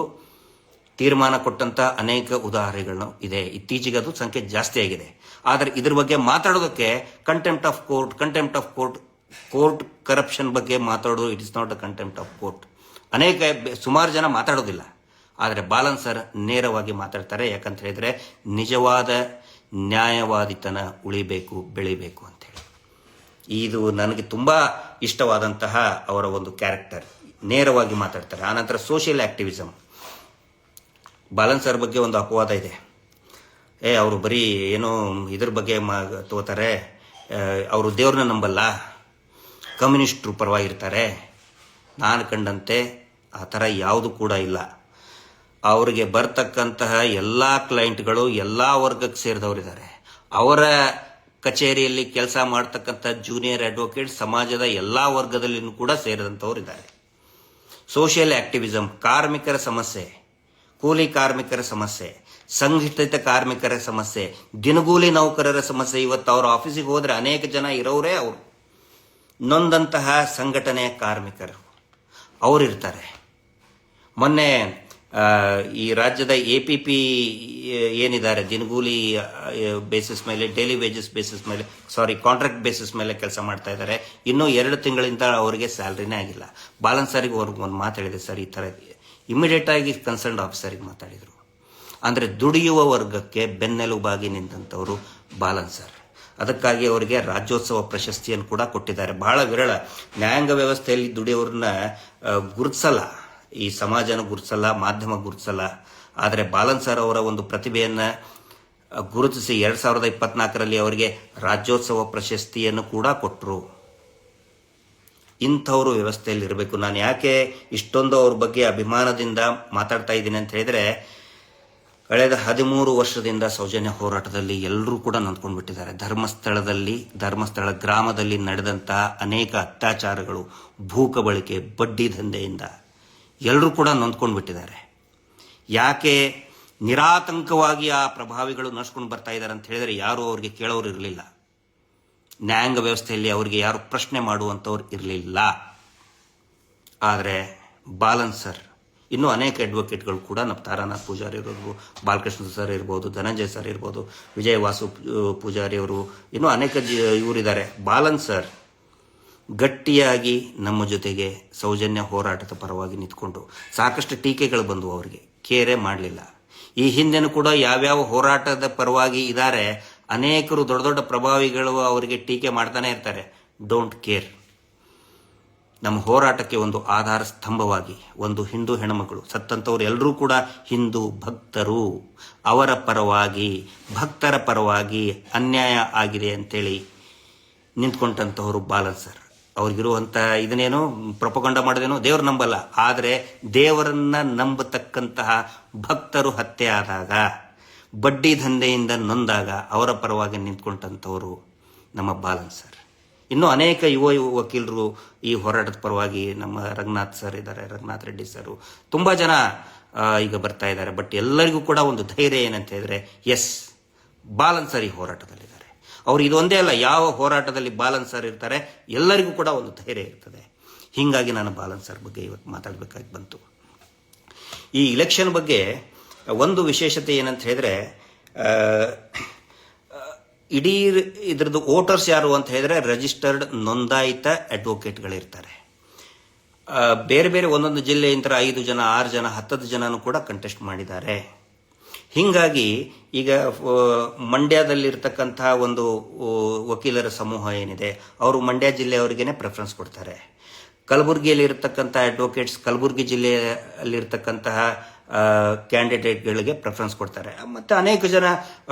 ತೀರ್ಮಾನ ಕೊಟ್ಟಂತ ಅನೇಕ ಉದಾಹರಣೆಗಳು ಇದೆ. ಇತ್ತೀಚೆಗೆ ಅದು ಸಂಖ್ಯೆ ಜಾಸ್ತಿ ಆಗಿದೆ. ಆದರೆ ಇದ್ರ ಬಗ್ಗೆ ಮಾತಾಡೋದಕ್ಕೆ contempt of court, court corruption ಬಗ್ಗೆ ಮಾತಾಡೋದು it is not a contempt of court. ಸುಮಾರು ಜನ ಮಾತಾಡೋದಿಲ್ಲ. ಆದರೆ ಬಾಲನ್ ಸರ್ ನೇರವಾಗಿ ಮಾತಾಡ್ತಾರೆ. ಯಾಕಂತ ಹೇಳಿದ್ರೆ ನಿಜವಾದ ನ್ಯಾಯವಾದಿತನ ಉಳಿಬೇಕು, ಬೆಳಿಬೇಕು ಅಂತೇಳಿ. ಇದು ನನಗೆ ತುಂಬಾ ಇಷ್ಟವಾದಂತಹ ಅವರ ಒಂದು ಕ್ಯಾರೆಕ್ಟರ್. ನೇರವಾಗಿ ಮಾತಾಡ್ತಾರೆ. ಆನಂತರ ಸೋಷಿಯಲ್ ಆಕ್ಟಿವಿಸಮ್. ಬಾಲನ್ ಸರ್ ಬಗ್ಗೆ ಒಂದು ಅಪವಾದ ಇದೆ, ಅವರು ಬರೀ ಏನೋ ಇದ್ರ ಬಗ್ಗೆ ತಗೋತಾರೆ, ಅವರು ದೇವ್ರನ್ನ ನಂಬಲ್ಲ, ಕಮ್ಯುನಿಸ್ಟ್ರು ಪರವಾಗಿರ್ತಾರೆ. ನಾನು ಕಂಡಂತೆ ಆ ಥರ ಯಾವುದು ಕೂಡ ಇಲ್ಲ. ಅವರಿಗೆ ಬರ್ತಕ್ಕಂತಹ ಎಲ್ಲ ಕ್ಲೈಂಟ್ಗಳು ಎಲ್ಲ ವರ್ಗಕ್ಕೆ ಸೇರಿದವರಿದ್ದಾರೆ. ಅವರ ಕಚೇರಿಯಲ್ಲಿ ಕೆಲಸ ಮಾಡ್ತಕ್ಕಂಥ ಜೂನಿಯರ್ ಅಡ್ವೊಕೇಟ್ ಸಮಾಜದ ಎಲ್ಲ ವರ್ಗದಲ್ಲಿಯೂ ಕೂಡ ಸೇರಿದಂಥವರಿದ್ದಾರೆ. ಸೋಷಿಯಲ್ ಆಕ್ಟಿವಿಸಮ್, ಕಾರ್ಮಿಕರ ಸಮಸ್ಯೆ, ಕೂಲಿ ಕಾರ್ಮಿಕರ ಸಮಸ್ಯೆ, ಸಂಘಟಿತ ಕಾರ್ಮಿಕರ ಸಮಸ್ಯೆ, ದಿನಗೂಲಿ ನೌಕರರ ಸಮಸ್ಯೆ. ಇವತ್ತು ಅವರ ಆಫೀಸಿಗೆ ಹೋದ್ರೆ ಅನೇಕ ಜನ ಇರೋರೇ ಅವರು ನೊಂದಂತಹ ಸಂಘಟನೆಯ ಕಾರ್ಮಿಕರು ಅವರಿರ್ತಾರೆ. ಮೊನ್ನೆ ಈ ರಾಜ್ಯದ APP ಏನಿದ್ದಾರೆ ದಿನಗೂಲಿ ಬೇಸಿಸ್ ಮೇಲೆ, ಡೈಲಿ ವೇಜಸ್ ಬೇಸಿಸ್ ಮೇಲೆ, ಕಾಂಟ್ರಾಕ್ಟ್ ಬೇಸಿಸ್ ಮೇಲೆ ಕೆಲಸ ಮಾಡ್ತಾ ಇದ್ದಾರೆ. ಇನ್ನೂ 2 ತಿಂಗಳಿಂದ ಅವರಿಗೆ ಸ್ಯಾಲ್ರಿನೇ ಆಗಿಲ್ಲ. ಬಾಲನ್ ಸರಿಗೆ ಅವ್ರಿಗೆ ಒಂದು ಮಾತು ಹೇಳಿದೆ ಸರ್, ಈ ಥರ ಇಮಿಡಿಯೇಟ್ ಆಗಿ ಕನ್ಸರ್ನ್ಡ್ ಆಫೀಸರಿಗೆ ಮಾತಾಡಿದರು. ಅಂದರೆ ದುಡಿಯುವ ವರ್ಗಕ್ಕೆ ಬೆನ್ನೆಲುಬಾಗಿ ನಿಂತಂಥವರು ಬಾಲನ್ ಸರ್. ಅದಕ್ಕಾಗಿ ಅವರಿಗೆ ರಾಜ್ಯೋತ್ಸವ ಪ್ರಶಸ್ತಿಯನ್ನು ಕೂಡ ಕೊಟ್ಟಿದ್ದಾರೆ. ಬಹಳ ವಿರಳ. ನ್ಯಾಯಾಂಗ ವ್ಯವಸ್ಥೆಯಲ್ಲಿ ದುಡಿಯೋರನ್ನ ಗುರುತಿಸಲ್ಲ, ಈ ಸಮಾಜನ ಗುರುತಿಸಲ್ಲ, ಮಾಧ್ಯಮ ಗುರುತಿಸಲ್ಲ. ಆದರೆ ಬಾಲನ್ ಸರ್ ಅವರ ಒಂದು ಪ್ರತಿಭೆಯನ್ನು ಗುರುತಿಸಿ 2024ರಲ್ಲಿ ಅವರಿಗೆ ರಾಜ್ಯೋತ್ಸವ ಪ್ರಶಸ್ತಿಯನ್ನು ಕೂಡ ಕೊಟ್ಟರು. ಇಂಥವರು ವ್ಯವಸ್ಥೆಯಲ್ಲಿ ಇರಬೇಕು. ನಾನು ಯಾಕೆ ಇಷ್ಟೊಂದು ಅವ್ರ ಬಗ್ಗೆ ಅಭಿಮಾನದಿಂದ ಮಾತಾಡ್ತಾ ಇದ್ದೀನಿ ಅಂತ ಹೇಳಿದ್ರೆ, ಕಳೆದ 13 ವರ್ಷದಿಂದ ಸೌಜನ್ಯ ಹೋರಾಟದಲ್ಲಿ ಎಲ್ಲರೂ ಕೂಡ ನೊಂದ್ಕೊಂಡು ಬಿಟ್ಟಿದ್ದಾರೆ. ಧರ್ಮಸ್ಥಳ ಗ್ರಾಮದಲ್ಲಿ ನಡೆದಂತಹ ಅನೇಕ ಅತ್ಯಾಚಾರಗಳು, ಭೂಕಬಳಿಕೆ, ಬಡ್ಡಿ ದಂಧೆಯಿಂದ ಎಲ್ಲರೂ ಕೂಡ ನೊಂದ್ಕೊಂಡು ಬಿಟ್ಟಿದ್ದಾರೆ. ಯಾಕೆ ನಿರಾತಂಕವಾಗಿ ಆ ಪ್ರಭಾವಿಗಳು ನಡ್ಸ್ಕೊಂಡು ಬರ್ತಾ ಇದ್ದಾರೆ ಅಂತ ಹೇಳಿದರೆ ಯಾರು ಅವ್ರಿಗೆ ಕೇಳೋರು ಇರಲಿಲ್ಲ. ನ್ಯಾಯಾಂಗ ವ್ಯವಸ್ಥೆಯಲ್ಲಿ ಅವರಿಗೆ ಯಾರು ಪ್ರಶ್ನೆ ಮಾಡುವಂಥವ್ರು ಇರಲಿಲ್ಲ. ಆದರೆ ಬಾಲನ್ ಸರ್, ಇನ್ನೂ ಅನೇಕ ಅಡ್ವೊಕೇಟ್ಗಳು ಕೂಡ, ನಮ್ಮ ತಾರಾನಾಥ್ ಪೂಜಾರಿ ಇರ್ಬೋದು, ಬಾಲಕೃಷ್ಣ ಸರ್ ಇರ್ಬೋದು, ಧನಂಜಯ ಸರ್ ಇರ್ಬೋದು, ವಿಜಯ ವಾಸು ಪೂಜಾರಿ ಅವರು, ಇನ್ನೂ ಅನೇಕ ಇವರಿದ್ದಾರೆ. ಬಾಲನ್ ಸರ್ ಗಟ್ಟಿಯಾಗಿ ನಮ್ಮ ಜೊತೆಗೆ ಸೌಜನ್ಯ ಹೋರಾಟದ ಪರವಾಗಿ ನಿಂತ್ಕೊಂಡು, ಸಾಕಷ್ಟು ಟೀಕೆಗಳು ಬಂದವು, ಅವರಿಗೆ ಕೇರೆ ಮಾಡಲಿಲ್ಲ. ಈ ಹಿಂದೆನೂ ಕೂಡ ಯಾವ್ಯಾವ ಹೋರಾಟದ ಪರವಾಗಿ ಇದ್ದಾರೆ, ಅನೇಕರು ದೊಡ್ಡ ದೊಡ್ಡ ಪ್ರಭಾವಿಗಳು ಅವರಿಗೆ ಟೀಕೆ ಮಾಡ್ತಾನೆ ಇರ್ತಾರೆ. Don't care. ನಮ್ಮ ಹೋರಾಟಕ್ಕೆ ಒಂದು ಆಧಾರ ಸ್ತಂಭವಾಗಿ ಒಂದು ಹಿಂದೂ ಹೆಣ್ಮಗಳು, ಸತ್ತಂಥವ್ರು ಎಲ್ಲರೂ ಕೂಡ ಹಿಂದೂ ಭಕ್ತರು, ಅವರ ಪರವಾಗಿ, ಭಕ್ತರ ಪರವಾಗಿ ಅನ್ಯಾಯ ಆಗಿದೆ ಅಂತೇಳಿ ನಿಂತ್ಕೊಂಡಂಥವ್ರು ಬಾಲನ್ ಸರ್. ಅವ್ರಿಗಿರುವಂಥ ಇದನ್ನೇನು ಪ್ರೊಪಗಂಡ ಮಾಡೋದೇನೋ, ದೇವ್ರು ನಂಬಲ್ಲ, ಆದರೆ ದೇವರನ್ನ ನಂಬತಕ್ಕಂತಹ ಭಕ್ತರು ಹತ್ಯೆ ಆದಾಗ, ಬಡ್ಡಿ ದಂಧೆಯಿಂದ ನೊಂದಾಗ ಅವರ ಪರವಾಗಿ ನಿಂತ್ಕೊಂಡಂಥವರು ನಮ್ಮ ಬಾಲನ್ ಸರ್. ಇನ್ನೂ ಅನೇಕ ಯುವ ವಕೀಲರು ಈ ಹೋರಾಟದ ಪರವಾಗಿ, ನಮ್ಮ ರಂಗನಾಥ್ ಸರ್ ಇದ್ದಾರೆ, ರಂಗನಾಥ್ ರೆಡ್ಡಿ ಸರ್, ತುಂಬ ಜನ ಈಗ ಬರ್ತಾ ಇದ್ದಾರೆ. ಬಟ್ ಎಲ್ಲರಿಗೂ ಕೂಡ ಒಂದು ಧೈರ್ಯ ಏನಂತ ಹೇಳಿದ್ರೆ, ಎಸ್, ಬಾಲನ್ ಸರ್ ಈ ಹೋರಾಟದಲ್ಲಿದ್ದಾರೆ. ಅವ್ರು ಇದೊಂದೇ ಅಲ್ಲ, ಯಾವ ಹೋರಾಟದಲ್ಲಿ ಬಾಲನ್ ಸರ್ ಇರ್ತಾರೆ ಎಲ್ಲರಿಗೂ ಕೂಡ ಒಂದು ಧೈರ್ಯ ಇರ್ತದೆ. ಹೀಗಾಗಿ ನಾನು ಬಾಲನ್ ಸರ್ ಬಗ್ಗೆ ಇವತ್ತು ಮಾತಾಡಬೇಕಾಗಿ ಬಂತು. ಈ ಇಲೆಕ್ಷನ್ ಬಗ್ಗೆ ಒಂದು ವಿಶೇಷತೆ ಏನಂತ ಹೇಳಿದ್ರೆ, ಇಡೀ ಇದ್ರದ್ದು ವೋಟರ್ಸ್ ಯಾರು ಅಂತ ಹೇಳಿದ್ರೆ ರಿಜಿಸ್ಟರ್ಡ್ ನೋಂದಾಯಿತ ಅಡ್ವೊಕೇಟ್ಗಳಿರ್ತಾರೆ. ಬೇರೆ ಬೇರೆ ಒಂದೊಂದು ಜಿಲ್ಲೆಯಿಂದ 5 ಜನ, 6 ಜನ, 10 ಜನನೂ ಕೂಡ ಕಂಟೆಸ್ಟ್ ಮಾಡಿದ್ದಾರೆ. ಹೀಗಾಗಿ ಈಗ ಮಂಡ್ಯದಲ್ಲಿರ್ತಕ್ಕಂತಹ ಒಂದು ವಕೀಲರ ಸಮೂಹ ಏನಿದೆ, ಅವರು ಮಂಡ್ಯ ಜಿಲ್ಲೆಯವರಿಗೇನೆ ಪ್ರೆಫರೆನ್ಸ್ ಕೊಡ್ತಾರೆ. ಕಲಬುರಗಿಯಲ್ಲಿ ಇರತಕ್ಕಂಥ ಅಡ್ವೊಕೇಟ್ಸ್ ಕಲಬುರಗಿ ಜಿಲ್ಲೆಯಲ್ಲಿರ್ತಕ್ಕಂತಹ ಕ್ಯಾಂಡಿಡೇಟ್ಗಳಿಗೆ ಪ್ರೆಫರೆನ್ಸ್ ಕೊಡ್ತಾರೆ. ಮತ್ತು ಅನೇಕ ಜನ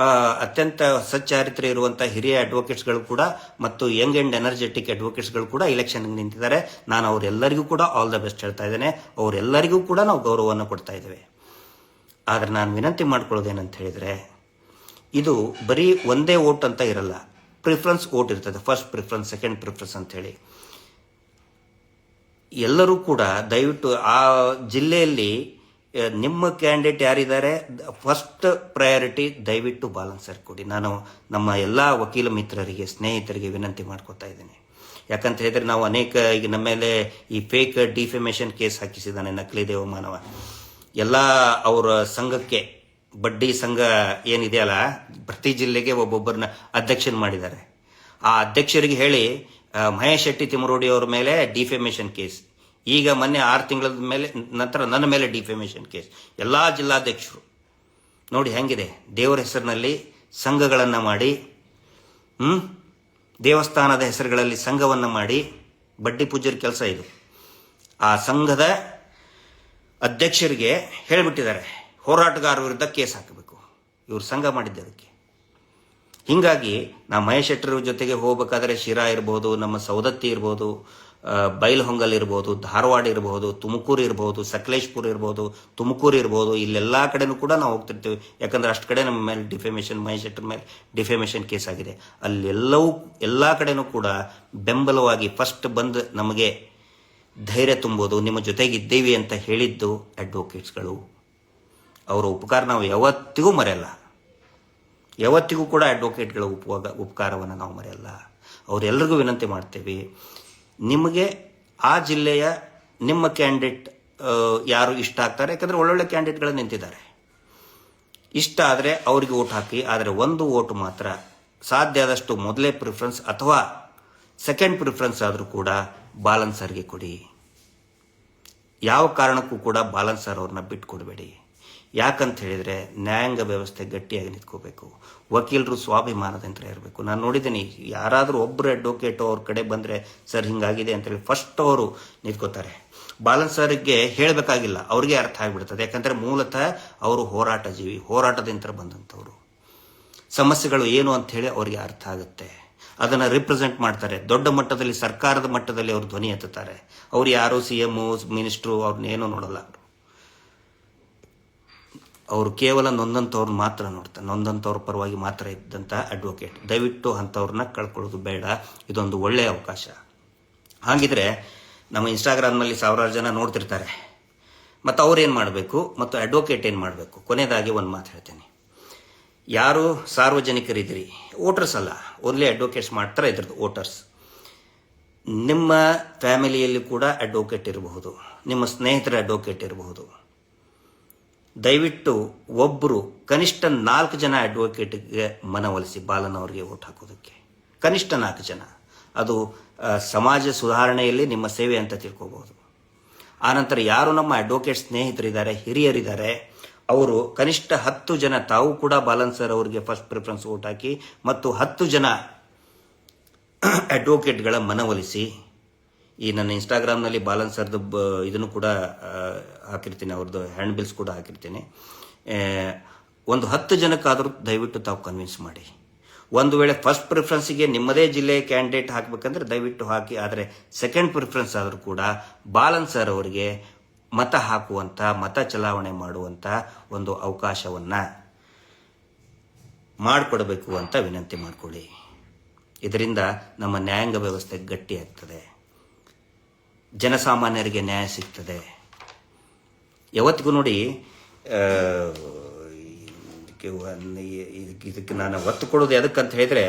ಅತ್ಯಂತ ಸಚ್ಚಾರಿತ್ರ್ಯ ಇರುವಂಥ ಹಿರಿಯ ಅಡ್ವೊಕೇಟ್ಸ್ಗಳು ಕೂಡ ಮತ್ತು ಯಂಗ್ ಆ್ಯಂಡ್ ಎನರ್ಜೆಟಿಕ್ ಅಡ್ವೊಕೇಟ್ಸ್ಗಳು ಕೂಡ ಇಲೆಕ್ಷನ್ಗೆ ನಿಂತಿದ್ದಾರೆ. ನಾನು ಅವರೆಲ್ಲರಿಗೂ ಕೂಡ ಆಲ್ ದ ಬೆಸ್ಟ್ ಹೇಳ್ತಾ ಇದ್ದೇನೆ. ಅವರೆಲ್ಲರಿಗೂ ಕೂಡ ನಾವು ಗೌರವವನ್ನು ಕೊಡ್ತಾ ಇದ್ದೇವೆ. ಆದರೆ ನಾನು ವಿನಂತಿ ಮಾಡ್ಕೊಳ್ಳೋದೇನಂತ ಹೇಳಿದರೆ, ಇದು ಬರೀ ಒಂದೇ ವೋಟ್ ಅಂತ ಇರಲ್ಲ, ಪ್ರಿಫರೆನ್ಸ್ ವೋಟ್ ಇರ್ತದೆ. ಫಸ್ಟ್ ಪ್ರಿಫರೆನ್ಸ್, ಸೆಕೆಂಡ್ ಪ್ರಿಫರೆನ್ಸ್ ಅಂತೇಳಿ ಎಲ್ಲರೂ ಕೂಡ ದಯವಿಟ್ಟು ಆ ಜಿಲ್ಲೆಯಲ್ಲಿ ನಿಮ್ಮ ಕ್ಯಾಂಡಿಡೇಟ್ ಯಾರಿದ್ದಾರೆ, ಫಸ್ಟ್ ಪ್ರಯಾರಿಟಿ ದಯವಿಟ್ಟು ಬಾಲನ್ ಸರ್ ಕೊಡಿ. ನಾನು ನಮ್ಮ ಎಲ್ಲ ವಕೀಲ ಮಿತ್ರರಿಗೆ, ಸ್ನೇಹಿತರಿಗೆ ವಿನಂತಿ ಮಾಡ್ಕೋತಾ ಇದ್ದೇನೆ. ಯಾಕಂತ ಹೇಳಿದ್ರೆ, ನಾವು ಅನೇಕ ಈಗ ನಮ್ಮ ಮೇಲೆ ಈ ಫೇಕ್ ಡಿಫೆಮೇಷನ್ ಕೇಸ್ ಹಾಕಿಸಿದ್ದಾನೆ ನಕಲಿ ದೇವಮಾನವ. ಎಲ್ಲ ಅವರ ಸಂಘಕ್ಕೆ, ಬಡ್ಡಿ ಸಂಘ ಏನಿದೆಯಲ್ಲ, ಪ್ರತಿ ಜಿಲ್ಲೆಗೆ ಒಬ್ಬೊಬ್ಬರನ್ನ ಅಧ್ಯಕ್ಷನ್ ಮಾಡಿದ್ದಾರೆ. ಆ ಅಧ್ಯಕ್ಷರಿಗೆ ಹೇಳಿ ಮಹೇಶ್ ಶೆಟ್ಟಿ ತಿಮರೋಡಿ ಅವರ ಮೇಲೆ ಡಿಫೆಮೇಷನ್ ಕೇಸ್, ಈಗ ಮೊನ್ನೆ 6 ತಿಂಗಳ ಮೇಲೆ ನಂತರ ನನ್ನ ಮೇಲೆ ಡಿಫೆಮೇಷನ್ ಕೇಸ್. ಎಲ್ಲ ಜಿಲ್ಲಾಧ್ಯಕ್ಷರು ನೋಡಿ ಹೆಂಗಿದೆ, ದೇವರ ಹೆಸರಿನಲ್ಲಿ ಸಂಘಗಳನ್ನು ಮಾಡಿ, ದೇವಸ್ಥಾನದ ಹೆಸರುಗಳಲ್ಲಿ ಸಂಘವನ್ನು ಮಾಡಿ ಬಡ್ಡಿ ಪೂಜ್ಯರ ಕೆಲಸ ಇದು. ಆ ಸಂಘದ ಅಧ್ಯಕ್ಷರಿಗೆ ಹೇಳಿಬಿಟ್ಟಿದ್ದಾರೆ ಹೋರಾಟಗಾರರ ವಿರುದ್ಧ ಕೇಸ್ ಹಾಕಬೇಕು, ಇವರು ಸಂಘ ಮಾಡಿದ್ದದಕ್ಕೆ. ಹೀಗಾಗಿ ನಾವು ಮಹೇಶ್ ಶೆಟ್ಟರ ಜೊತೆಗೆ ಹೋಗ್ಬೇಕಾದ್ರೆ ಶಿರಾ ಇರ್ಬೋದು, ನಮ್ಮ ಸೌದತ್ತಿ ಇರ್ಬೋದು, ಬೈಲಹೊಂಗಲ್ ಇರ್ಬೋದು, ಧಾರವಾಡ ಇರ್ಬೋದು, ತುಮಕೂರು ಇರ್ಬೋದು, ಸಕಲೇಶ್ಪುರ ಇರ್ಬೋದು, ತುಮಕೂರು ಇರ್ಬೋದು, ಇಲ್ಲೆಲ್ಲ ಕಡೆನೂ ಕೂಡ ನಾವು ಹೋಗ್ತಿರ್ತೀವಿ. ಯಾಕಂದ್ರೆ ಅಷ್ಟು ಕಡೆ ನಮ್ಮ ಮೇಲೆ ಡಿಫೆಮೇಷನ್, ಮಹೇಶ್ ಶೆಟ್ಟರ್ ಮೇಲೆ ಡಿಫೆಮೇಷನ್ ಕೇಸ್ ಆಗಿದೆ. ಅಲ್ಲೆಲ್ಲವೂ ಎಲ್ಲ ಕಡೆನೂ ಕೂಡ ಬೆಂಬಲವಾಗಿ ಫಸ್ಟ್ ಬಂದು ನಮಗೆ ಧೈರ್ಯ ತುಂಬೋದು, ನಿಮ್ಮ ಜೊತೆಗಿದ್ದೀವಿ ಅಂತ ಹೇಳಿದ್ದು ಅಡ್ವೊಕೇಟ್ಸ್ಗಳು. ಅವರ ಉಪಕಾರ ನಾವು ಯಾವತ್ತಿಗೂ ಮರೆಯಲ್ಲ. ಯಾವತ್ತಿಗೂ ಕೂಡ ಅಡ್ವೊಕೇಟ್ಗಳ ಉಪಕಾರವನ್ನು ನಾವು ಮರೆಯಲ್ಲ. ಅವರೆಲ್ಲರಿಗೂ ವಿನಂತಿ ಮಾಡ್ತೇವೆ, ನಿಮಗೆ ಆ ಜಿಲ್ಲೆಯ ನಿಮ್ಮ ಕ್ಯಾಂಡಿಡೇಟ್ ಯಾರು ಇಷ್ಟ ಆಗ್ತಾರೆ, ಯಾಕಂದರೆ ಒಳ್ಳೊಳ್ಳೆ ಕ್ಯಾಂಡಿಡೇಟ್ಗಳು ನಿಂತಿದ್ದಾರೆ. ಇಷ್ಟ ಆದರೆ ಅವರಿಗೆ ಓಟ್ ಹಾಕಿ. ಆದರೆ ಒಂದು ಓಟು ಮಾತ್ರ ಸಾಧ್ಯ ಆದಷ್ಟು ಮೊದಲೇ ಪ್ರಿಫರೆನ್ಸ್ ಅಥವಾ ಸೆಕೆಂಡ್ ಪ್ರಿಫರೆನ್ಸ್ ಆದರೂ ಕೂಡ ಬಾಲನ್ ಸರ್ಗೆ ಕೊಡಿ. ಯಾವ ಕಾರಣಕ್ಕೂ ಕೂಡ ಬಾಲನ್ ಸರ್ ಅವ್ರನ್ನ ಬಿಟ್ಕೊಡ್ಬೇಡಿ. ಯಾಕಂತ ಹೇಳಿದರೆ ನ್ಯಾಯಾಂಗ ವ್ಯವಸ್ಥೆ ಗಟ್ಟಿಯಾಗಿ ನಿಂತ್ಕೋಬೇಕು. ವಕೀಲರು ಸ್ವಾಭಿಮಾನದಿಂದ ಇರಬೇಕು. ನಾನು ನೋಡಿದ್ದೀನಿ, ಯಾರಾದರೂ ಒಬ್ಬರು ಅಡ್ವೊಕೇಟು ಅವ್ರ ಕಡೆ ಬಂದರೆ ಸರ್ ಹಿಂಗಾಗಿದೆ ಅಂತೇಳಿ ಫಸ್ಟ್ ಅವರು ನಿಂತ್ಕೋತಾರೆ. ಬಾಲನ್ ಸರ್ಗೆ ಹೇಳಬೇಕಾಗಿಲ್ಲ, ಅವ್ರಿಗೆ ಅರ್ಥ ಆಗಿಬಿಡ್ತದೆ. ಯಾಕಂದರೆ ಮೂಲತಃ ಅವರು ಹೋರಾಟ ಜೀವಿ, ಹೋರಾಟದಿಂದ ಬಂದಂಥವ್ರು. ಸಮಸ್ಯೆಗಳು ಏನು ಅಂಥೇಳಿ ಅವ್ರಿಗೆ ಅರ್ಥ ಆಗುತ್ತೆ. ಅದನ್ನು ರಿಪ್ರೆಸೆಂಟ್ ಮಾಡ್ತಾರೆ. ದೊಡ್ಡ ಮಟ್ಟದಲ್ಲಿ, ಸರ್ಕಾರದ ಮಟ್ಟದಲ್ಲಿ ಅವರು ಧ್ವನಿ ಎತ್ತುತ್ತಾರೆ. ಅವ್ರು ಯಾರು CM ಮಿನಿಸ್ಟ್ರು ಅವ್ರನ್ನೇನೂ ನೋಡಲ್ಲ. ಅವರು ಕೇವಲ ನೊಂದಂಥವ್ರನ್ನ ಮಾತ್ರ ನೋಡ್ತಾರೆ. ನೊಂದಂಥವ್ರ ಪರವಾಗಿ ಮಾತ್ರ ಇದ್ದಂಥ ಅಡ್ವೊಕೇಟ್. ದಯವಿಟ್ಟು ಅಂಥವ್ರನ್ನ ಕಳ್ಕೊಳ್ಳೋದು ಬೇಡ. ಇದೊಂದು ಒಳ್ಳೆಯ ಅವಕಾಶ. ಹಾಗಿದ್ರೆ ನಮ್ಮ ಇನ್ಸ್ಟಾಗ್ರಾಮ್ನಲ್ಲಿ ಸಾವಿರಾರು ಜನ ನೋಡ್ತಿರ್ತಾರೆ. ಮತ್ತು ಅವ್ರೇನು ಮಾಡಬೇಕು ಮತ್ತು ಅಡ್ವೊಕೇಟ್ ಏನು ಮಾಡಬೇಕು? ಕೊನೆಯದಾಗಿ ಒಂದು ಮಾತು ಹೇಳ್ತೇನೆ. ಯಾರು ಸಾರ್ವಜನಿಕರಿದ್ದೀರಿ, ವೋಟರ್ಸ್ ಅಲ್ಲ, ಓನ್ಲಿ ಅಡ್ವೊಕೇಟ್ಸ್ ಮಾಡ್ತಾರೆ ಇದ್ರದ್ದು ವೋಟರ್ಸ್. ನಿಮ್ಮ ಫ್ಯಾಮಿಲಿಯಲ್ಲಿ ಕೂಡ ಅಡ್ವೊಕೇಟ್ ಇರಬಹುದು, ನಿಮ್ಮ ಸ್ನೇಹಿತರ ಅಡ್ವೊಕೇಟ್ ಇರಬಹುದು. ದಯವಿಟ್ಟು ಒಬ್ಬರು ಕನಿಷ್ಠ 4 ಜನ ಅಡ್ವೊಕೇಟ್ಗೆ ಮನವೊಲಿಸಿ ಬಾಲನ್ ಅವರಿಗೆ ವೋಟ್ ಹಾಕೋದಕ್ಕೆ. ಕನಿಷ್ಠ 4 ಜನ. ಅದು ಸಮಾಜ ಸುಧಾರಣೆಯಲ್ಲಿ ನಿಮ್ಮ ಸೇವೆ ಅಂತ ತಿಳ್ಕೋಬಹುದು. ಆನಂತರ ಯಾರು ನಮ್ಮ ಅಡ್ವೊಕೇಟ್ ಸ್ನೇಹಿತರಿದ್ದಾರೆ, ಹಿರಿಯರಿದ್ದಾರೆ, ಅವರು ಕನಿಷ್ಠ 10 ಜನ ತಾವು ಕೂಡ ಬಾಲನ್ ಸರ್ ಅವರಿಗೆ ಫಸ್ಟ್ ಪ್ರಿಫರೆನ್ಸ್ ವೋಟ್ ಹಾಕಿ ಮತ್ತು 10 ಜನ ಅಡ್ವೊಕೇಟ್ಗಳ ಮನವೊಲಿಸಿ. ಈ ನನ್ನ ಇನ್ಸ್ಟಾಗ್ರಾಮ್ನಲ್ಲಿ ಬಾಲನ್ ಸರ್ದು ಇದನ್ನು ಕೂಡ ಹಾಕಿರ್ತೀನಿ, ಅವ್ರದ್ದು ಹ್ಯಾಂಡ್ ಬಿಲ್ಸ್ ಕೂಡ ಹಾಕಿರ್ತೀನಿ. ಒಂದು 10 ಜನಕ್ಕಾದರೂ ದಯವಿಟ್ಟು ತಾವು ಕನ್ವಿನ್ಸ್ ಮಾಡಿ. ಒಂದು ವೇಳೆ ಫಸ್ಟ್ ಪ್ರಿಫರೆನ್ಸಿಗೆ ನಿಮ್ಮದೇ ಜಿಲ್ಲೆಯ ಕ್ಯಾಂಡಿಡೇಟ್ ಹಾಕಬೇಕಂದ್ರೆ ದಯವಿಟ್ಟು ಹಾಕಿ. ಆದರೆ ಸೆಕೆಂಡ್ ಪ್ರಿಫರೆನ್ಸ್ ಆದರೂ ಕೂಡ ಬಾಲನ್ ಸರ್ ಅವರಿಗೆ ಮತ ಹಾಕುವಂಥ, ಮತ ಚಲಾವಣೆ ಮಾಡುವಂಥ ಒಂದು ಅವಕಾಶವನ್ನು ಮಾಡಿಕೊಡಬೇಕು ಅಂತ ವಿನಂತಿ ಮಾಡಿಕೊಳ್ಳಿ. ಇದರಿಂದ ನಮ್ಮ ನ್ಯಾಯಾಂಗ ವ್ಯವಸ್ಥೆ ಗಟ್ಟಿಯಾಗ್ತದೆ, ಜನಸಾಮಾನ್ಯರಿಗೆ ನ್ಯಾಯ ಸಿಗ್ತದೆ. ಯಾವತ್ತಿಗೂ ನೋಡಿ, ಇದಕ್ಕೆ ನಾನು ಒತ್ತು ಕೊಡೋದು ಎದಕ್ಕಂತ ಹೇಳಿದ್ರೆ,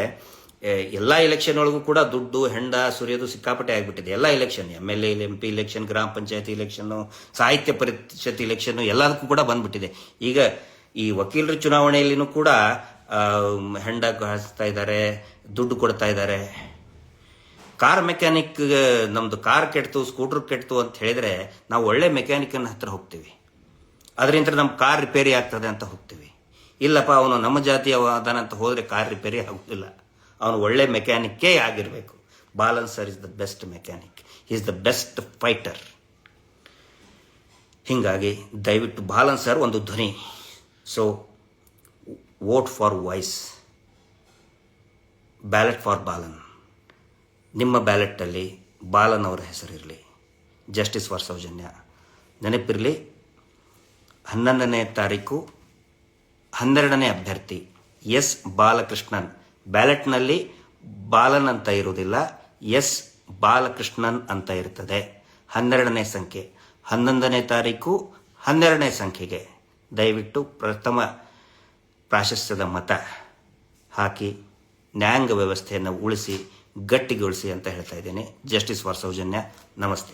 ಎಲ್ಲ ಎಲೆಕ್ಷನ್ ಒಳಗೂ ಕೂಡ ದುಡ್ಡು ಹೆಂಡ ಸುರಿಯೋದು ಸಿಕ್ಕಾಪಟ್ಟೆ ಆಗಿಬಿಟ್ಟಿದೆ. ಎಲ್ಲ ಎಲೆಕ್ಷನ್, MLA MP ಇಲೆಕ್ಷನ್, ಗ್ರಾಮ ಪಂಚಾಯತಿ ಇಲೆಕ್ಷನ್ನು, ಸಾಹಿತ್ಯ ಪರಿಷತ್ ಇಲೆಕ್ಷನ್ನು, ಎಲ್ಲದಕ್ಕೂ ಕೂಡ ಬಂದ್ಬಿಟ್ಟಿದೆ. ಈಗ ಈ ವಕೀಲರ ಚುನಾವಣೆಯಲ್ಲಿನೂ ಕೂಡ ಹೆಂಡ ಹಾಸ್ತಾ ಇದ್ದಾರೆ, ದುಡ್ಡು ಕೊಡ್ತಾ ಇದ್ದಾರೆ. ಕಾರ್ ಮೆಕ್ಯಾನಿಕ್, ನಮ್ಮದು ಕಾರ್ ಕೆಡ್ತು, ಸ್ಕೂಟರ್ ಕೆಡ್ತು ಅಂತ ಹೇಳಿದ್ರೆ ನಾವು ಒಳ್ಳೆ ಮೆಕ್ಯಾನಿಕನ ಹತ್ರ ಹೋಗ್ತೀವಿ. ಅದರಿಂದ ನಮ್ಮ ಕಾರ್ ರಿಪೇರಿ ಆಗ್ತದೆ ಅಂತ ಹೋಗ್ತೀವಿ. ಇಲ್ಲಪ್ಪ, ಅವನು ನಮ್ಮ ಜಾತಿಯ ಅದಾನಂತ ಹೋದರೆ ಕಾರ್ ರಿಪೇರಿ ಆಗೋದಿಲ್ಲ. ಅವನು ಒಳ್ಳೆ ಮೆಕ್ಯಾನಿಕ್ಕೇ ಆಗಿರಬೇಕು. Balan sir is the best mechanic, is the best fighter. ಹೀಗಾಗಿ ದಯವಿಟ್ಟು ಬಾಲನ್ ಸರ್ ಒಂದು ಧ್ವನಿ. So vote for voice, ballot for Balan. ನಿಮ್ಮ ಬ್ಯಾಲೆಟಲ್ಲಿ ಬಾಲನ್ ಅವರ ಹೆಸರಿರಲಿ. Justice for Soujanya. ನೆನಪಿರಲಿ, 11ನೇ ತಾರೀಕು 12ನೇ ಅಭ್ಯರ್ಥಿ ಎಸ್ ಬಾಲಕೃಷ್ಣನ್. ಬ್ಯಾಲೆಟ್ನಲ್ಲಿ ಬಾಲನ್ ಅಂತ ಇರುವುದಿಲ್ಲ, ಎಸ್ ಬಾಲಕೃಷ್ಣನ್ ಅಂತ ಇರ್ತದೆ. 12ನೇ ಸಂಖ್ಯೆ, 11ನೇ ತಾರೀಕು 12ನೇ ಸಂಖ್ಯೆಗೆ ದಯವಿಟ್ಟು ಪ್ರಥಮ ಪ್ರಾಶಸ್ತ್ಯದ ಮತ ಹಾಕಿ ನ್ಯಾಯಾಂಗ ವ್ಯವಸ್ಥೆಯನ್ನು ಉಳಿಸಿ, ಗಟ್ಟಿಗೊಳಿಸಿ ಅಂತ ಹೇಳ್ತಾ ಇದ್ದೇನೆ. Justice for Soujanya. ನಮಸ್ತೆ.